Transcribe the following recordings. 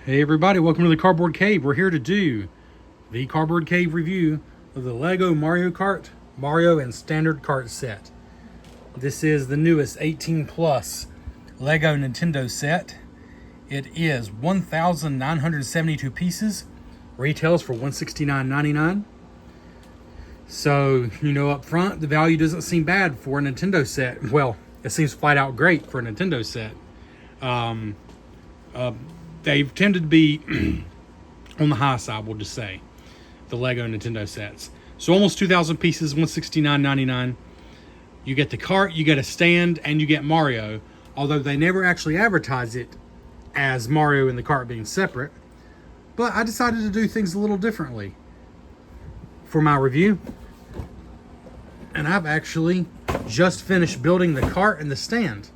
Hey everybody, welcome to the Cardboard Cave. We're here to do the Cardboard Cave review of the Lego Mario Kart, Mario and Standard Kart set. This is the newest 18 plus Lego Nintendo set. It is 1,972 pieces, retails for $169.99. So, up front, the value doesn't seem bad for a Nintendo set. Well, it seems flat out great for a Nintendo set. They've tended to be on the high side, we'll just say, the Lego Nintendo sets. So almost 2,000 pieces, $169.99. You get the cart, you get a stand, and you get Mario, although they never actually advertise it as Mario and the cart being separate. But I decided to do things a little differently for my review. And I've actually just finished building the cart and the stand.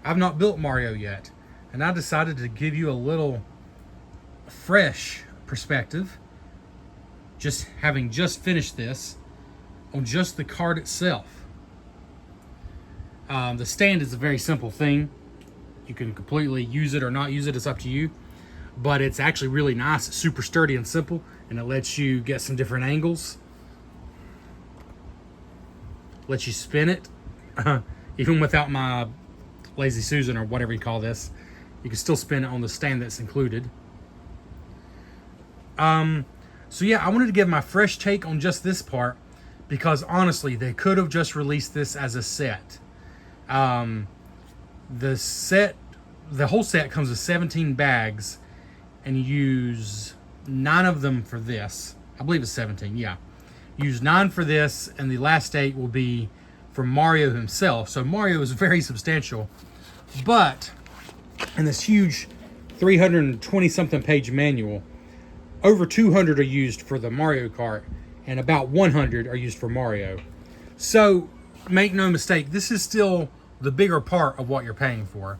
I've not built Mario yet. And I decided to give you a little fresh perspective, just having just finished this, on just the cart itself. The stand is a very simple thing. You can completely use it or not use it, it's up to you. But it's actually really nice, it's super sturdy and simple, and it lets you get some different angles. Lets you spin it, even without my Lazy Susan or whatever you call this. You can still spin it on the stand that's included. So yeah, I wanted to give my fresh take on just this part because honestly, they could have just released this as a set. The whole set comes with 17 bags, and you use 9 of them for this. I believe it's 17, yeah. You use 9 for this, and the last 8 will be for Mario himself. So Mario is very substantial, but in this huge 320-something page manual, over 200 are used for the Mario Kart, and about 100 are used for Mario. So, make no mistake, this is still the bigger part of what you're paying for,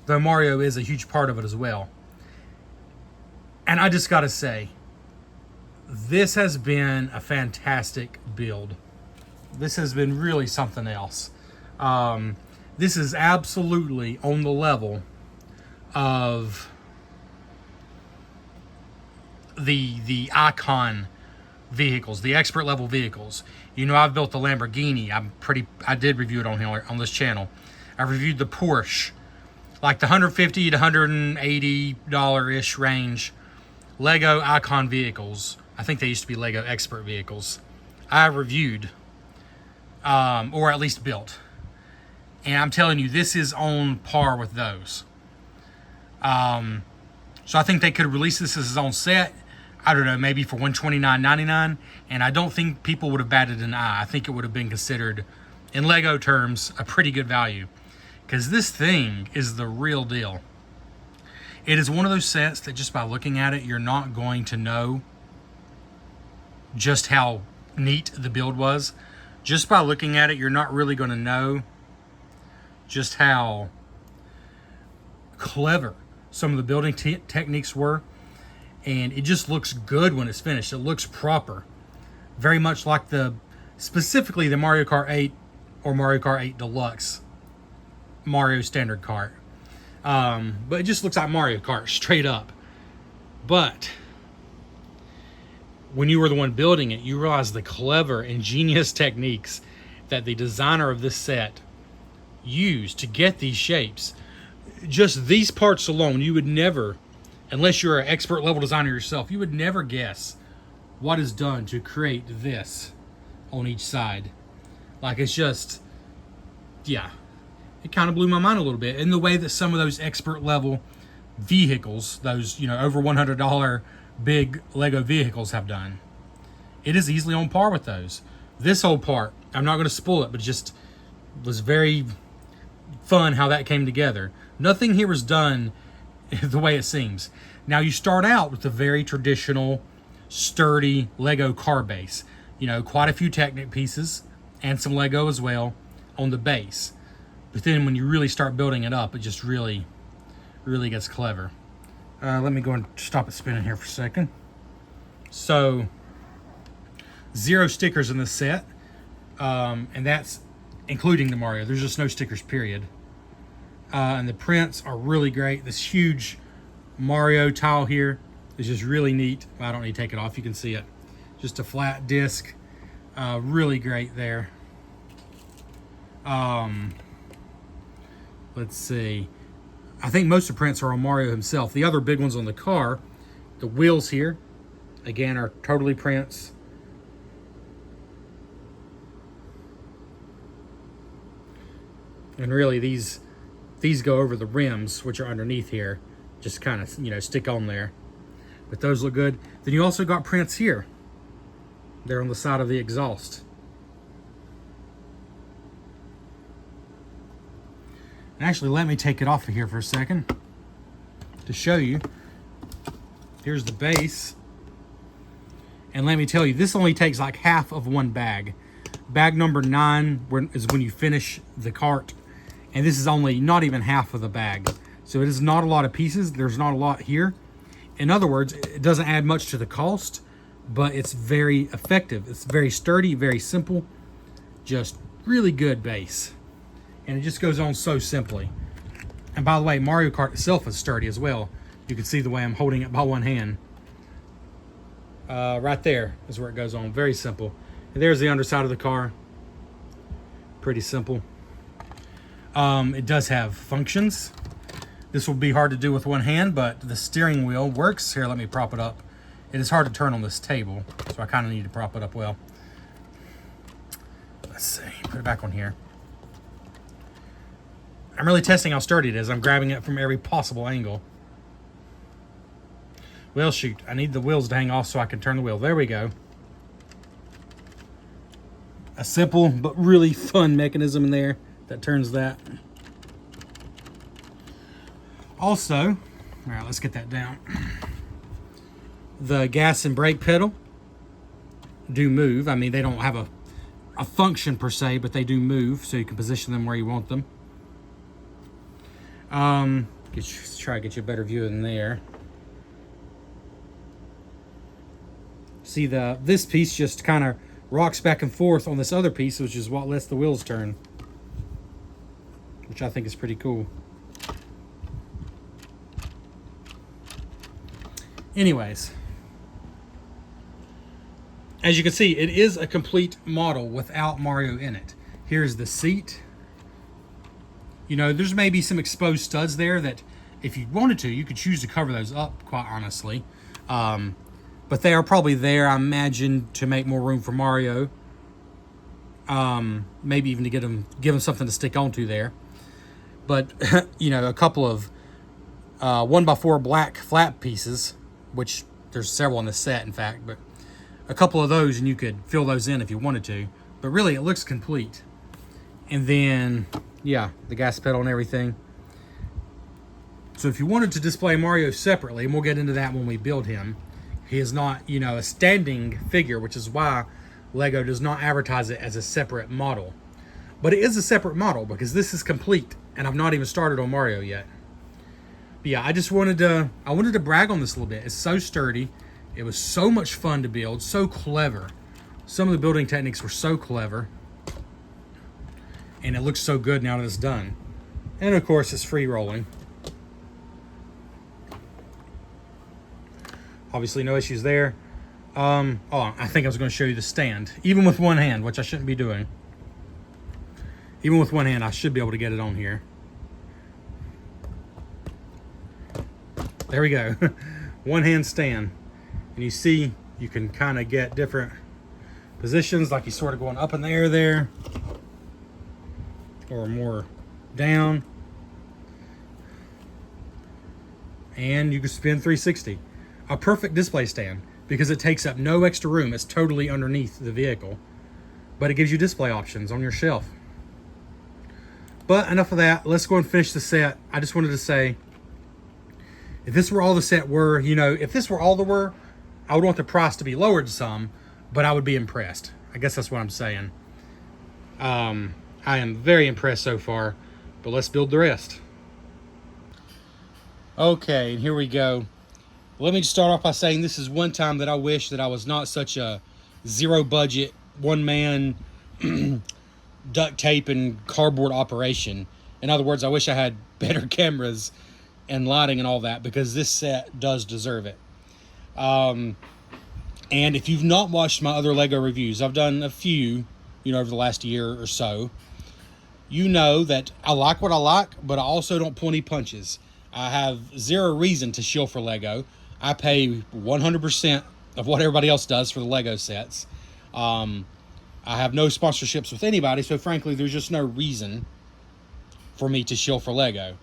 though Mario is a huge part of it as well. And I just gotta say, this has been a fantastic build. This has been really something else. This is absolutely on the level of the icon vehicles, the expert level vehicles. I've built the Lamborghini. I did review it on this channel. I reviewed the Porsche, like the $150 to $180-ish range Lego icon vehicles. I think they used to be Lego expert vehicles. I reviewed, or at least built. And I'm telling you, this is on par with those. So I think they could release this as its own set. I don't know, maybe for $129.99. And I don't think people would have batted an eye. I think it would have been considered, in Lego terms, a pretty good value. Because this thing is the real deal. It is one of those sets that just by looking at it, you're not going to know just how neat the build was. Just by looking at it, you're not really going to know just how clever some of the building techniques were, and it just looks good when it's finished. It looks proper, very much like specifically the Mario Kart 8 or Mario Kart 8 Deluxe Mario Standard Kart. But it just looks like Mario Kart straight up. But when you were the one building it, you realize the clever, ingenious techniques that the designer of this set used to get these shapes. Just these parts alone, you would never, unless you're an expert level designer yourself, you would never guess what is done to create this on each side. Like, it's just, yeah, it kind of blew my mind a little bit in the way that some of those expert level vehicles, those, over $100 big Lego vehicles have done. It is easily on par with those. This whole part, I'm not going to spoil it, but it just was very fun how that came together. Nothing here is done the way it seems. Now, you start out with a very traditional, sturdy Lego car base. Quite a few Technic pieces and some Lego as well on the base. But then when you really start building it up, it just really, really gets clever. Let me go and stop it spinning here for a second. So, 0 stickers in this set. And that's including the Mario. There's just no stickers, period. And the prints are really great. This huge Mario tile here is just really neat. I don't need to take it off. You can see it. Just a flat disc. Really great there. Let's see. I think most of the prints are on Mario himself. The other big ones on the car, the wheels here, again, are totally prints. And really, these go over the rims, which are underneath here. Just kind of, you know, stick on there. But those look good. Then you also got prints here. They're on the side of the exhaust. Actually, let me take it off of here for a second to show you. Here's the base. And let me tell you, this only takes like half of one bag. Bag number 9 is when you finish the cart. And this is only not even half of the bag. So it is not a lot of pieces. There's not a lot here. In other words, it doesn't add much to the cost, but it's very effective. It's very sturdy, very simple. Just really good base. And it just goes on so simply. And by the way, Mario Kart itself is sturdy as well. You can see the way I'm holding it by one hand. Right there is where it goes on. Very simple. And there's the underside of the car. Pretty simple. It does have functions. This will be hard to do with one hand, but the steering wheel works. Here, let me prop it up. It is hard to turn on this table, so I kind of need to prop it up well. Let's see. Put it back on here. I'm really testing how sturdy it is. I'm grabbing it from every possible angle. Well, shoot. I need the wheels to hang off so I can turn the wheel. There we go. A simple but really fun mechanism in there that turns that. Also, all right, let's get that down. The gas and brake pedal do move. I mean, they don't have a function per se, but they do move, so you can position them where you want them. Let's try to get you a better view in there. See, this piece just kind of rocks back and forth on this other piece, which is what lets the wheels turn, which I think is pretty cool. Anyways, as you can see, it is a complete model without Mario in it. Here's the seat. You know, there's maybe some exposed studs there that if you wanted to, you could choose to cover those up, quite honestly. But they are probably there, I imagine, to make more room for Mario. Maybe even to give him something to stick onto there. But, you know, a couple of 1x4 black flat pieces, which there's several in the set, in fact, but a couple of those, and you could fill those in if you wanted to. But really, it looks complete. And then, yeah, the gas pedal and everything. So if you wanted to display Mario separately, and we'll get into that when we build him, he is not, you know, a standing figure, which is why Lego does not advertise it as a separate model. But it is a separate model because this is complete, and I've not even started on Mario yet. But yeah, I wanted to brag on this a little bit. It's so sturdy. It was so much fun to build, so clever. Some of the building techniques were so clever. And it looks so good now that it's done. And of course, it's free rolling. Obviously, no issues there. Oh, I think I was going to show you the stand. Even with one hand, which I shouldn't be doing. Even with one hand, I should be able to get it on here. There we go. One hand stand. And you see, you can kind of get different positions, like he's sort of going up in the air there. Or more down. And you can spin 360. A perfect display stand because it takes up no extra room. It's totally underneath the vehicle. But it gives you display options on your shelf. But enough of that. Let's go and finish the set. I just wanted to say, if this were all the set were, you know, if this were all there were, I would want the price to be lowered some, but I would be impressed. I guess that's what I'm saying. I am very impressed so far, but let's build the rest. Okay, and here we go. Let me just start off by saying this is one time that I wish that I was not such a zero budget, one man duct tape and cardboard operation. In other words, I wish I had better cameras and lighting and all that, because this set does deserve it. And if you've not watched my other Lego reviews, I've done a few, over the last year or so. You know that I like what I like, but I also don't pull any punches. I have zero reason to shill for Lego. I pay 100% of what everybody else does for the Lego sets. I have no sponsorships with anybody, so frankly, there's just no reason for me to shill for Lego.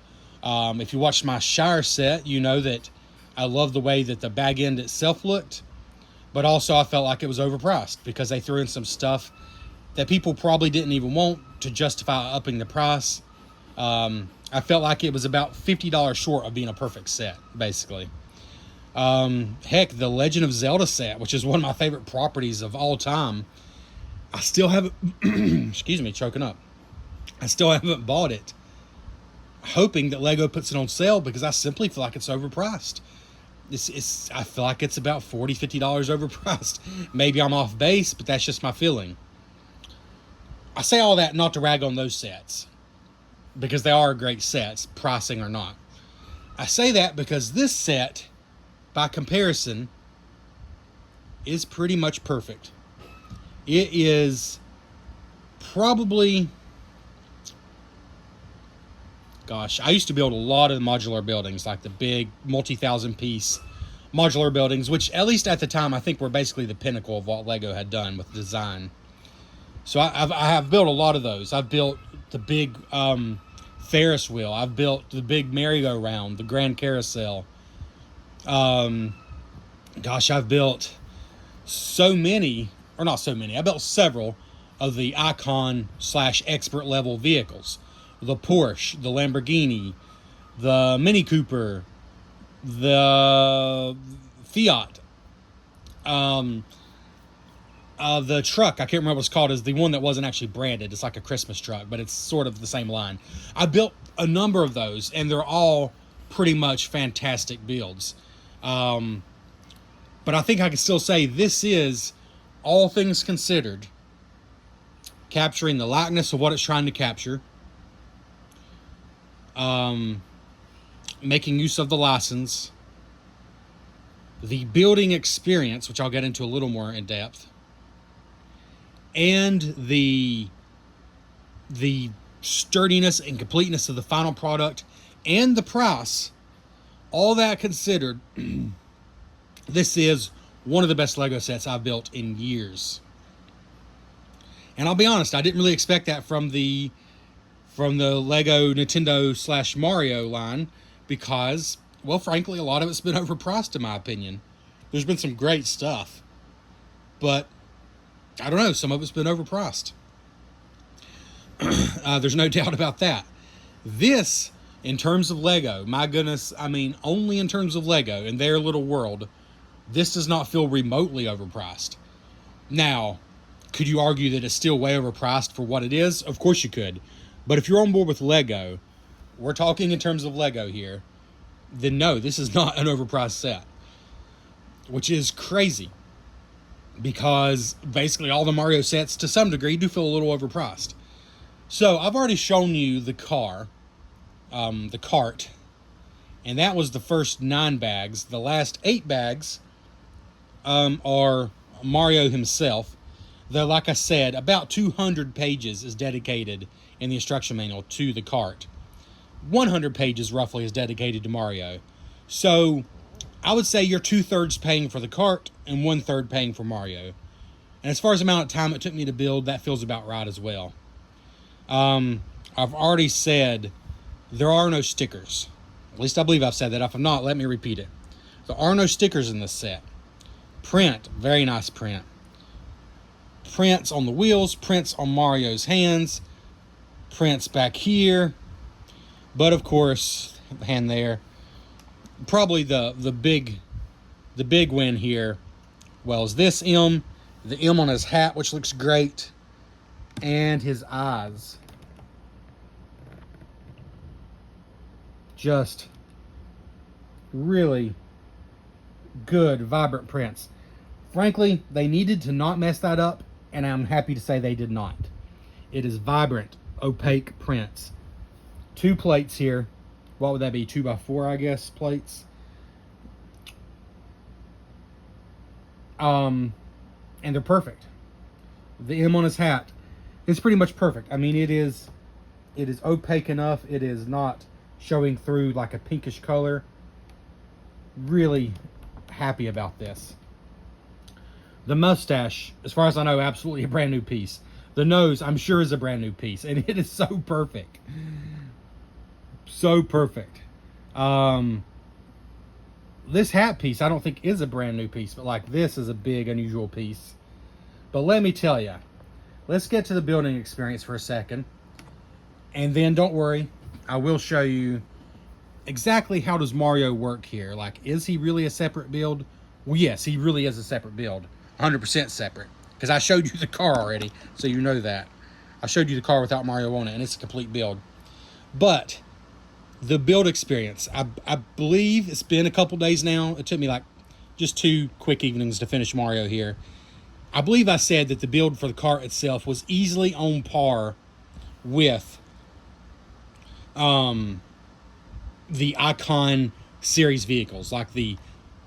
If you watched my Shire set, you know that I love the way that the bag end itself looked, but also I felt like it was overpriced because they threw in some stuff that people probably didn't even want to justify upping the price. I felt like it was about $50 short of being a perfect set, basically. Heck, the Legend of Zelda set, which is one of my favorite properties of all time, I still haven't, excuse me, choking up. I still haven't bought it, hoping that Lego puts it on sale because I simply feel like it's overpriced. I feel like it's about $40, $50 overpriced. Maybe I'm off base, but that's just my feeling. I say all that not to rag on those sets, because they are great sets, pricing or not. I say that because this set, by comparison, is pretty much perfect. It is probably... Gosh, I used to build a lot of modular buildings, like the big multi-thousand piece modular buildings, which at least at the time I think were basically the pinnacle of what Lego had done with design. So I have built a lot of those. I've built the big Ferris wheel. I've built the big merry-go-round, the grand carousel. Gosh, I've built so many, or not so many, I built several of the icon / expert level vehicles. The Porsche, the Lamborghini, the Mini Cooper, the Fiat, the truck, I can't remember what it's called, is the one that wasn't actually branded. It's like a Christmas truck, but it's sort of the same line. I built a number of those, and they're all pretty much fantastic builds. But I think I can still say this is, all things considered, capturing the likeness of what it's trying to capture, making use of the license, the building experience, which I'll get into a little more in depth, and the sturdiness and completeness of the final product, and the price. All that considered, this is one of the best Lego sets I've built in years. And I'll be honest, I didn't really expect that from the Lego Nintendo / Mario line, because, well, frankly, a lot of it's been overpriced in my opinion. There's been some great stuff, but I don't know, some of it's been overpriced. There's no doubt about that. This, in terms of Lego, my goodness, I mean, only in terms of Lego in their little world, this does not feel remotely overpriced. Now, could you argue that it's still way overpriced for what it is? Of course you could. But if you're on board with Lego, we're talking in terms of Lego here, then no, this is not an overpriced set. Which is crazy, because basically all the Mario sets, to some degree, do feel a little overpriced. So I've already shown you the car, the Kart, and that was the first 9 bags. The last 8 bags are Mario himself. Though, like I said, about 200 pages is dedicated in the instruction manual to the Kart. 100 pages roughly is dedicated to Mario. So I would say you're 2/3 paying for the Kart and 1/3 paying for Mario. And as far as the amount of time it took me to build, that feels about right as well. I've already said there are no stickers. At least I believe I've said that. If I'm not, let me repeat it. There are no stickers in this set. Print, very nice print. Prints on the wheels, prints on Mario's hands, prints back here. But of course, hand there. Probably the big win here, well, is this M, the M on his hat, which looks great, and his eyes. Just really good, vibrant prints. Frankly, they needed to not mess that up, and I'm happy to say they did not. It is vibrant, opaque prints. 2 plates here. what would that be, 2x4, I guess, plates. And they're perfect. The M on his hat is pretty much perfect. I mean, it is opaque enough. It is not showing through like a pinkish color. Really happy about this. The mustache, as far as I know, absolutely a brand new piece. The nose, I'm sure, is a brand new piece, and it is so perfect. So perfect. This hat piece, I don't think is a brand new piece, but like this is a big, unusual piece. But let me tell you, let's get to the building experience for a second. And then don't worry, I will show you exactly how does Mario work here. Like, is he really a separate build? Well, yes, he really is a separate build. 100% separate. Because I showed you the car already, so you know that. I showed you the car without Mario on it, and it's a complete build. But the build experience, I believe it's been a couple days now. It took me like just 2 quick evenings to finish Mario here. I believe I said that the build for the kart itself was easily on par with the Icon series vehicles, like the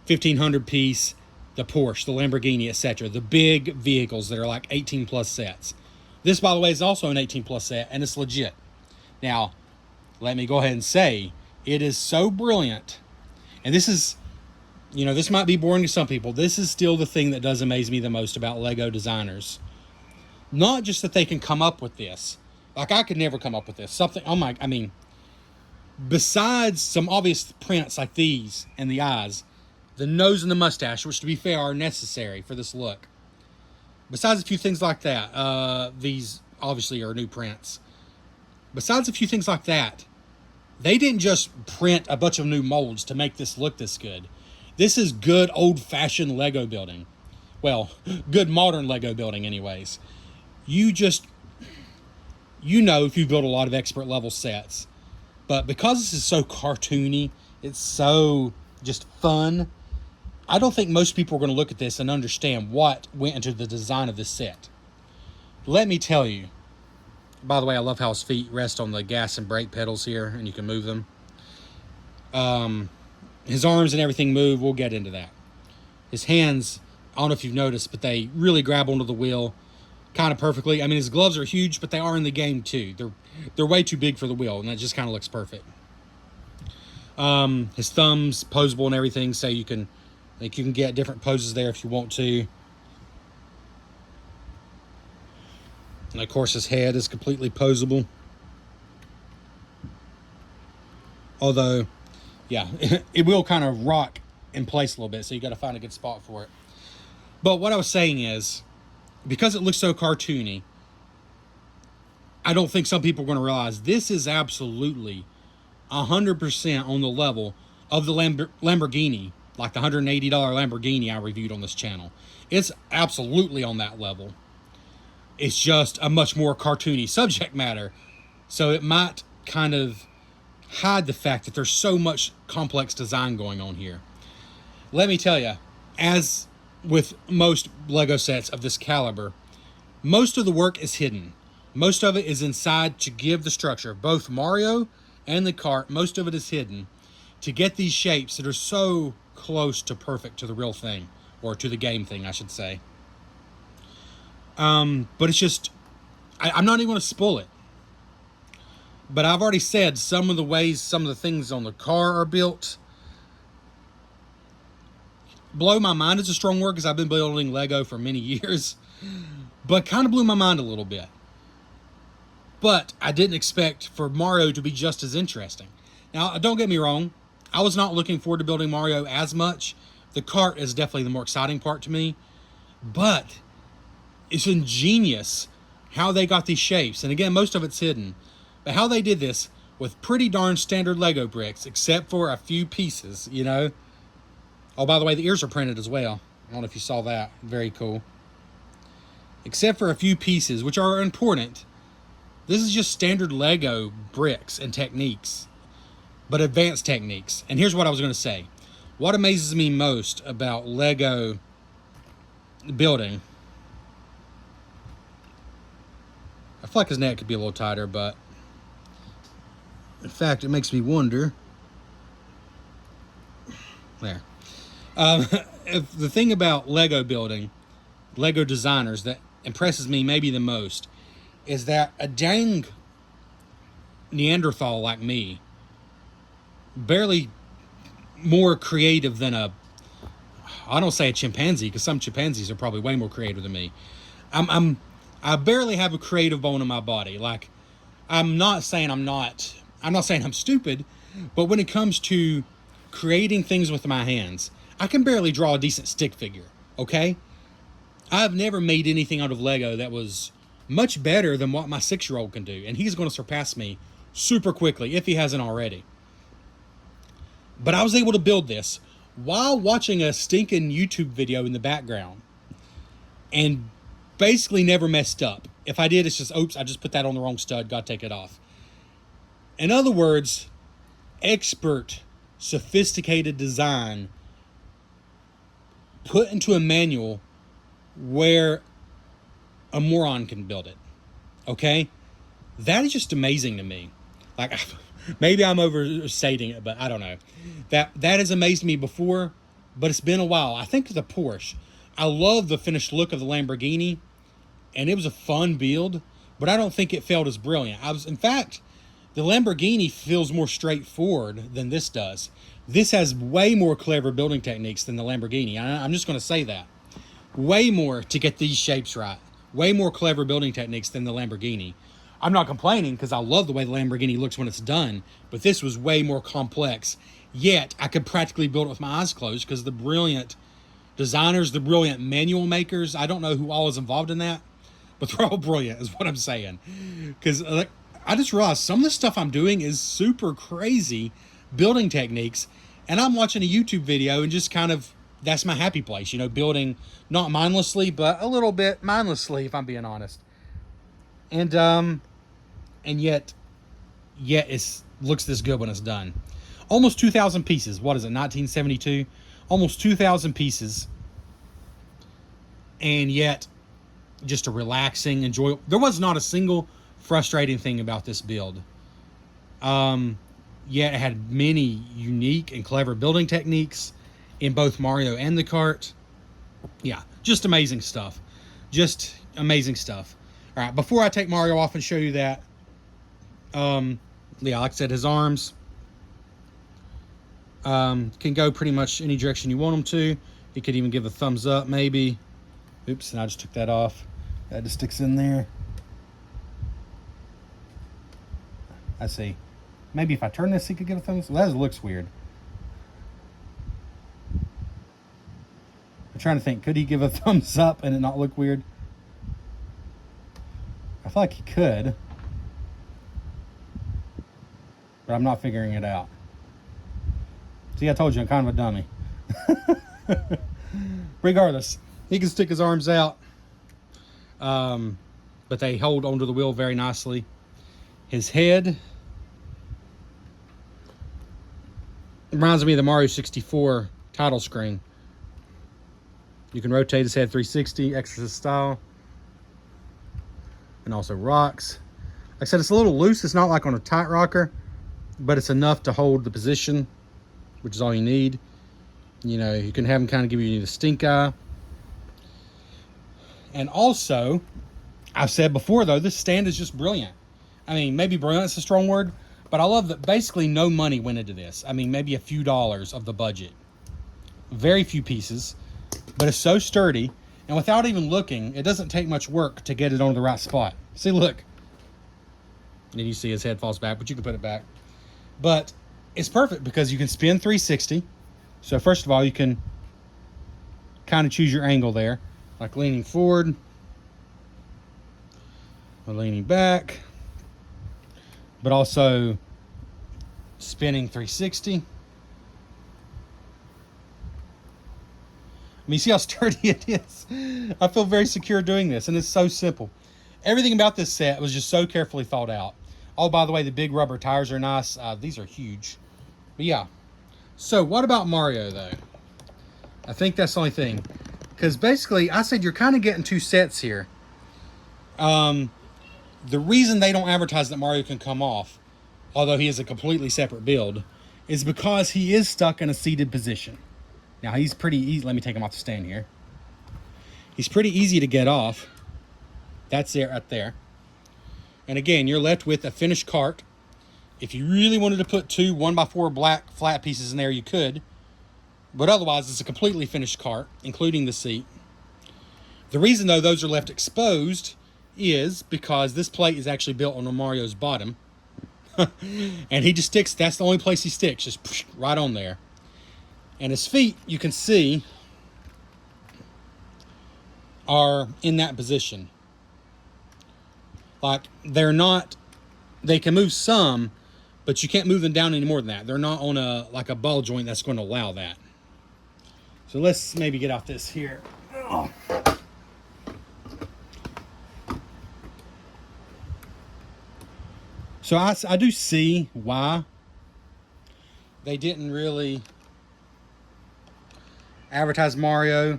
1500 piece, the Porsche, the Lamborghini, etc. The big vehicles that are like 18 plus sets. This, by the way, is also an 18 plus set, and it's legit. Now, let me go ahead and say, it is so brilliant. And this is, you know, this might be boring to some people. This is still the thing that does amaze me the most about Lego designers. Not just that they can come up with this. Like, I could never come up with this. Something, I mean, besides some obvious prints like these and the eyes, the nose and the mustache, which to be fair are necessary for this look. Besides a few things like that, these obviously are new prints. Besides a few things like that, they didn't just print a bunch of new molds to make this look this good. This is good old-fashioned Lego building. Well, good modern Lego building anyways. You know, if you build a lot of expert level sets. But because this is so cartoony, it's so just fun, I don't think most people are going to look at this and understand what went into the design of this set. Let me tell you. By the way, I love how his feet rest on the gas and brake pedals here, and you can move them. His arms and everything move. We'll get into that. His hands, I don't know if you've noticed, but they really grab onto the wheel kind of perfectly. I mean, his gloves are huge, but they are in the game too. They're way too big for the wheel, and that just kind of looks perfect. His thumbs posable and everything, so you can get different poses there if you want to. And of course, his head is completely posable. Although, yeah, it will kind of rock in place a little bit, so you got to find a good spot for it. But what I was saying is, because it looks so cartoony, I don't think some people are going to realize this is absolutely 100% on the level of the Lamborghini, like the $180 Lamborghini I reviewed on this channel. It's absolutely on that level. It's just a much more cartoony subject matter, so it might kind of hide the fact that there's so much complex design going on here. Let me tell you, as with most Lego sets of this caliber, most of the work is hidden. Most of it is inside to give the structure. Both Mario and the kart, most of it is hidden to get these shapes that are so close to perfect to the real thing, or to the game thing, I should say. But it's just, I'm not even going to spoil it. But I've already said some of the ways some of the things on the car are built. Blow my mind is a strong word, because I've been building Lego for many years. But kind of blew my mind a little bit. But I didn't expect for Mario to be just as interesting. Now, don't get me wrong. I was not looking forward to building Mario as much. The kart is definitely the more exciting part to me. But it's ingenious how they got these shapes. And again, most of it's hidden. But how they did this with pretty darn standard Lego bricks, except for a few pieces, you know. Oh, by the way, the ears are printed as well. I don't know if you saw that. Very cool. Except for a few pieces, which are important. This is just standard Lego bricks and techniques, but advanced techniques. And here's what I was going to say. What amazes me most about Lego building, I feel like his neck could be a little tighter, but In fact, it makes me wonder. There. If the thing about Lego building, Lego designers that impresses me maybe the most is that a dang Neanderthal like me, barely more creative than I don't say a chimpanzee, because some chimpanzees are probably way more creative than me. I barely have a creative bone in my body. Like, I'm not saying I'm stupid, but when it comes to creating things with my hands, I can barely draw a decent stick figure, okay? I've never made anything out of Lego that was much better than what my 6-year-old can do, and he's going to surpass me super quickly if he hasn't already. But I was able to build this while watching a stinking YouTube video in the background and basically never messed up. If I did, it's just, oops, I just put that on the wrong stud, gotta take it off. In other words, expert, sophisticated design put into a manual where a moron can build it. Okay? That is just amazing to me. Like, maybe I'm overstating it, but I don't know. That has amazed me before, but it's been a while. I think the Porsche. I love the finished look of the Lamborghini, and it was a fun build, but I don't think it felt as brilliant. In fact, the Lamborghini feels more straightforward than this does. This has way more clever building techniques than the Lamborghini. I'm just going to say that. Way more to get these shapes right. Way more clever building techniques than the Lamborghini. I'm not complaining because I love the way the Lamborghini looks when it's done, but this was way more complex. Yet, I could practically build it with my eyes closed because the brilliant designers, the brilliant manual makers, I don't know who all is involved in that, but they're all brilliant is what I'm saying. Because I just realized some of the stuff I'm doing is super crazy building techniques, and I'm watching a YouTube video and just kind of, that's my happy place, you know, building not mindlessly, but a little bit mindlessly, if I'm being honest. And yet it looks this good when it's done. Almost 2,000 pieces. What is it, 1972? Almost 2,000 pieces. And yet, just a relaxing, enjoyable. There was not a single frustrating thing about this build. Yet it had many unique and clever building techniques in both Mario and the Kart. Yeah, just amazing stuff. Just amazing stuff. All right, before I take Mario off and show you that, yeah, like I said, his arms can go pretty much any direction you want them to. He could even give a thumbs up, maybe. Oops, and I just took that off. That just sticks in there. I see. Maybe if I turn this, he could give a thumbs up. Well, that looks weird. I'm trying to think. Could he give a thumbs up and it not look weird? I feel like he could. But I'm not figuring it out. See, I told you, I'm kind of a dummy. Regardless, he can stick his arms out. But they hold onto the wheel very nicely. His head reminds me of the Mario 64 title screen. You can rotate his head 360, Exorcist style. And also rocks. Like I said, it's a little loose. It's not like on a tight rocker, but it's enough to hold the position, which is all you need. You know, you can have him kind of give you the stink eye. And also, I've said before, though, this stand is just brilliant. I mean, maybe brilliant is a strong word, but I love that basically no money went into this. I mean, maybe a few dollars of the budget. Very few pieces, but it's so sturdy. And without even looking, it doesn't take much work to get it on the right spot. See, look. And then you see his head falls back, but you can put it back. But it's perfect because you can spin 360. So first of all, you can kind of choose your angle there. Like leaning forward. Or leaning back. But also spinning 360. I mean, see how sturdy it is? I feel very secure doing this, and it's so simple. Everything about this set was just so carefully thought out. Oh, by the way, the big rubber tires are nice. These are huge. But yeah. So, what about Mario, though? I think that's the only thing. Because basically, I said you're kind of getting two sets here. The reason they don't advertise that Mario can come off although he is a completely separate build, is because he is stuck in a seated position. Now, he's pretty easy. Let me take him off the stand here. He's pretty easy to get off. That's it right there. And again, you're left with a finished cart. If you really wanted to put two 1x4 black flat pieces in there, you could. But otherwise, it's a completely finished cart, including the seat. The reason, though, those are left exposed is because this plate is actually built on Mario's bottom. And he just sticks, that's the only place he sticks, just right on there. And his feet, you can see, are in that position. Like, they're not, they can move some, but you can't move them down any more than that. They're not on like a ball joint that's going to allow that. So let's maybe get off this here. Oh. So I do see why they didn't really advertise Mario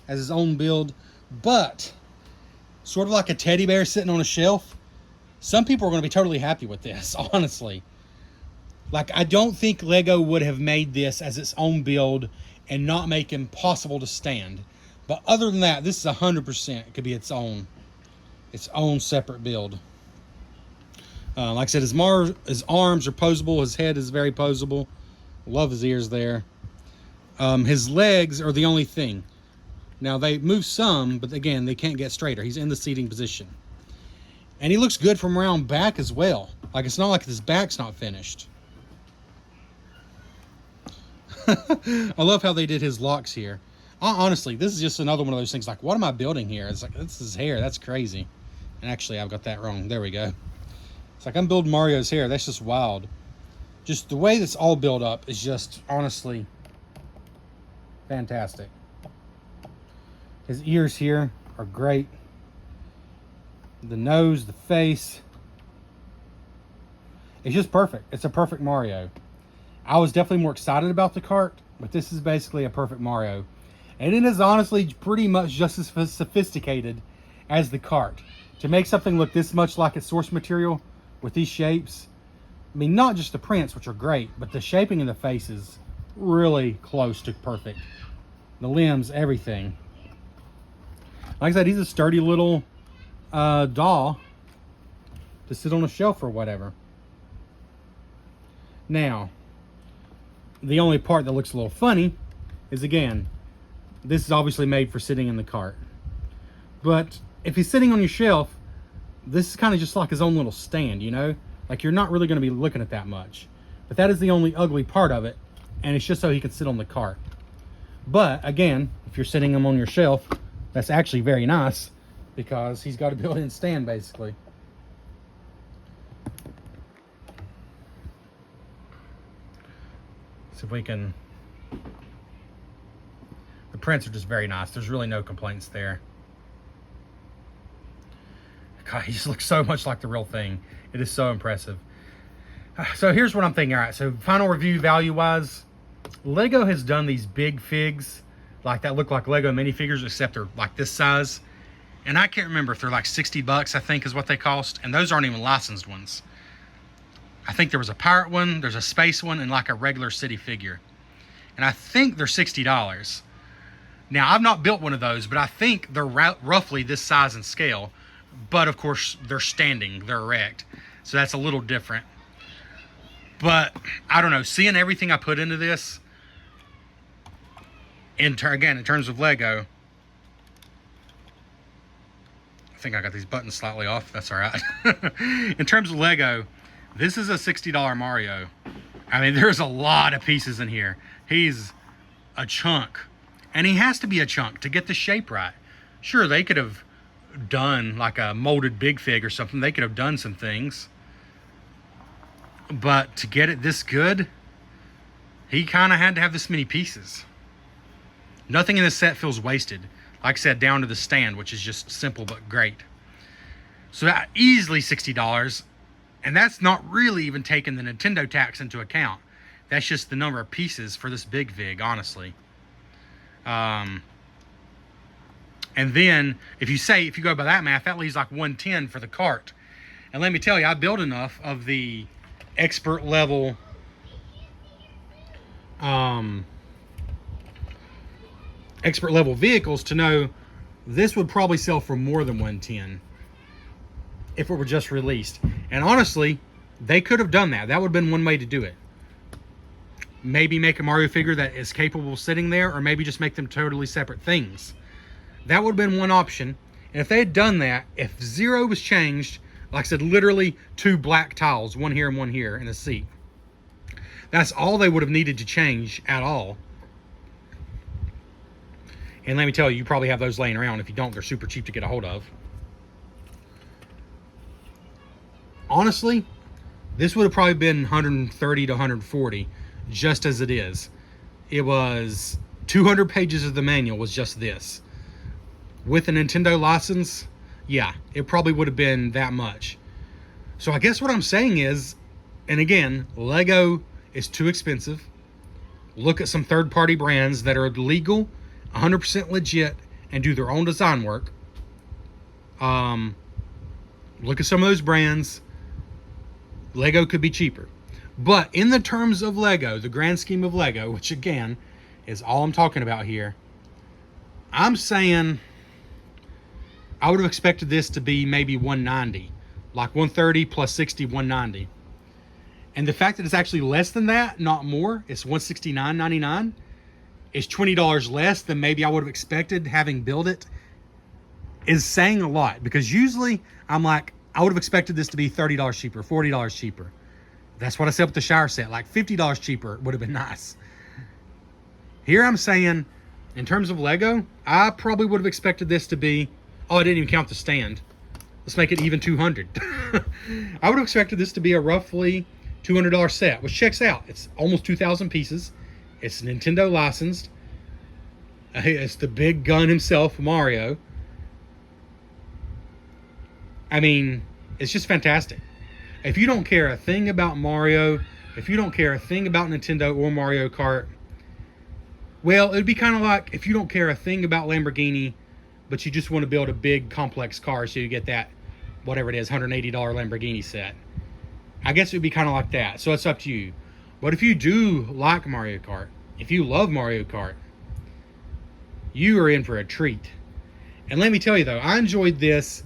as his own build, but sort of like a teddy bear sitting on a shelf, some people are going to be totally happy with this, honestly. Like, I don't think Lego would have made this as its own build and not make him possible to stand. But other than that, this is 100%. It could be its own separate build. Like I said, his arms are posable. His head is very posable. Love his ears there. His legs are the only thing. Now, they move some, but again, they can't get straighter. He's in the seating position. And he looks good from around back as well. Like, it's not like his back's not finished. I love how they did his locks here. Honestly, this is just another one of those things. Like, what am I building here? It's like, this is hair. That's crazy. And actually, I've got that wrong. There we go. It's like I'm building Mario's hair. That's just wild. Just the way that's all built up is just, honestly, fantastic. His ears here are great. The nose, the face. It's just perfect. It's a perfect Mario. I was definitely more excited about the cart, but this is basically a perfect Mario. And it is honestly pretty much just as sophisticated as the cart. To make something look this much like its source material with these shapes, I mean, not just the prints, which are great, but the shaping in the face is really close to perfect. The limbs, everything. Like I said, he's a sturdy little doll to sit on a shelf or whatever. Now, the only part that looks a little funny is, again, this is obviously made for sitting in the cart. But if he's sitting on your shelf, this is kind of just like his own little stand, you know? Like, you're not really going to be looking at that much. But that is the only ugly part of it, and it's just so he can sit on the cart. But, again, if you're sitting him on your shelf, that's actually very nice, because he's got a built-in stand, basically. So if we can... The prints are just very nice. There's really no complaints there. God, he just looks so much like the real thing. It is so impressive. So here's what I'm thinking. All right, so final review value-wise, Lego has done these big figs, like that look like Lego minifigures, except they're like this size. And I can't remember if they're like 60 bucks, I think is what they cost. And those aren't even licensed ones. I think there was a pirate one, there's a space one, and like a regular city figure. And I think they're $60. Now, I've not built one of those, but I think they're roughly this size and scale. But, of course, they're standing. They're erect. So that's a little different. But, I don't know. Seeing everything I put into this, again, in terms of Lego, I think I got these buttons slightly off. That's all right. In terms of Lego, this is a $60 Mario. I mean, there's a lot of pieces in here. He's a chunk. And he has to be a chunk to get the shape right. Sure, they could have done like a molded big fig or something. They could have done some things, but to get it this good, he kind of had to have this many pieces. Nothing in this set feels wasted, like I said, down to the stand, which is just simple but great. So that easily $60, and that's not really even taking the Nintendo tax into account. That's just the number of pieces for this big fig, honestly. And then, if you go by that math, that leaves like 110 for the cart. And let me tell you, I built enough of the expert level vehicles to know this would probably sell for more than 110 if it were just released. And honestly, they could have done that. That would have been one way to do it. Maybe make a Mario figure that is capable of sitting there, or maybe just make them totally separate things. That would have been one option. And if they had done that, if Zero was changed, like I said, literally 2 black tiles, one here and one here in the seat, that's all they would have needed to change at all. And let me tell you, you probably have those laying around. If you don't, they're super cheap to get a hold of. Honestly, this would have probably been 130 to 140, just as it is. It was 200 pages of the manual was just this. With a Nintendo license, yeah, it probably would have been that much. So I guess what I'm saying is, and again, Lego is too expensive. Look at some third-party brands that are legal, 100% legit, and do their own design work. Look at some of those brands. Lego could be cheaper. But in the terms of Lego, the grand scheme of Lego, which again is all I'm talking about here, I'm saying I would have expected this to be maybe 190, like 130 plus 60, 190. And the fact that it's actually less than that, not more, it's $169.99, is $20 less than maybe I would have expected having built it, is saying a lot. Because usually I'm like, I would have expected this to be $30 cheaper, $40 cheaper. That's what I said with the shower set. Like $50 cheaper would have been nice. Here I'm saying, in terms of Lego, I probably would have expected this to be, oh, I didn't even count the stand. Let's make it even 200. I would have expected this to be a roughly $200 set, which checks out. It's almost 2,000 pieces. It's Nintendo licensed. It's the big gun himself, Mario. I mean, it's just fantastic. If you don't care a thing about Mario, if you don't care a thing about Nintendo or Mario Kart, well, it would be kind of like if you don't care a thing about Lamborghini, but you just want to build a big complex car so you get that, whatever it is, $180 Lamborghini set. I guess it would be kind of like that. So it's up to you. But if you do like Mario Kart, if you love Mario Kart, you are in for a treat. And let me tell you though, I enjoyed this,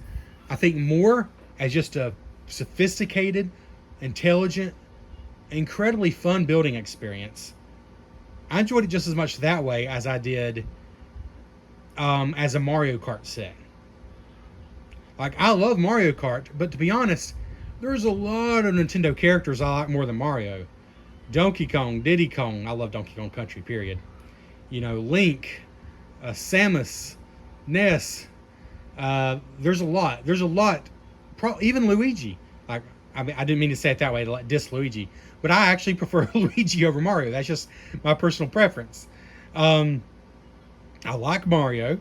I think, more as just a sophisticated, intelligent, incredibly fun building experience. I enjoyed it just as much that way as I did as a Mario Kart set. Like, I love Mario Kart, but to be honest, there's a lot of Nintendo characters I like more than Mario. Donkey Kong, Diddy Kong, I love Donkey Kong Country, period. You know, Link, Samus, Ness, there's a lot. Even Luigi. Like, I mean, I didn't mean to say it that way to like diss Luigi, but I actually prefer Luigi over Mario. That's just my personal preference. I like Mario,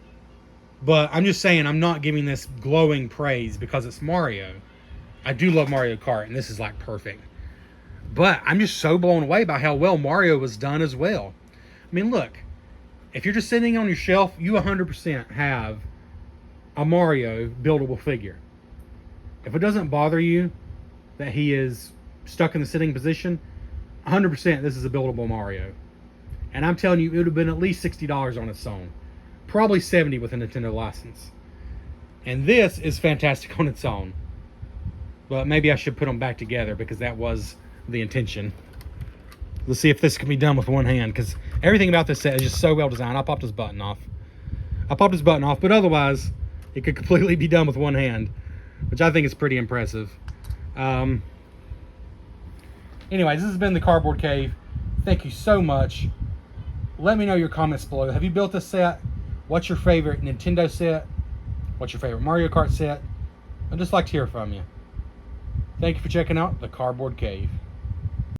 but I'm just saying I'm not giving this glowing praise because it's Mario. I do love Mario Kart, and this is like perfect. But I'm just so blown away by how well Mario was done as well. I mean, look, if you're just sitting on your shelf, you 100% have a Mario buildable figure. If it doesn't bother you that he is stuck in the sitting position, 100% this is a buildable Mario. And I'm telling you, it would have been at least $60 on its own. Probably $70 with a Nintendo license. And this is fantastic on its own. But maybe I should put them back together because that was the intention. Let's see if this can be done with one hand, because everything about this set is just so well designed. I popped this button off. But otherwise, it could completely be done with one hand, which I think is pretty impressive. Anyways, this has been the Cardboard Cave. Thank you so much. Let me know your comments below. Have you built this set? What's your favorite Nintendo set? What's your favorite Mario Kart set? I'd just like to hear from you. Thank you for checking out the Cardboard Cave.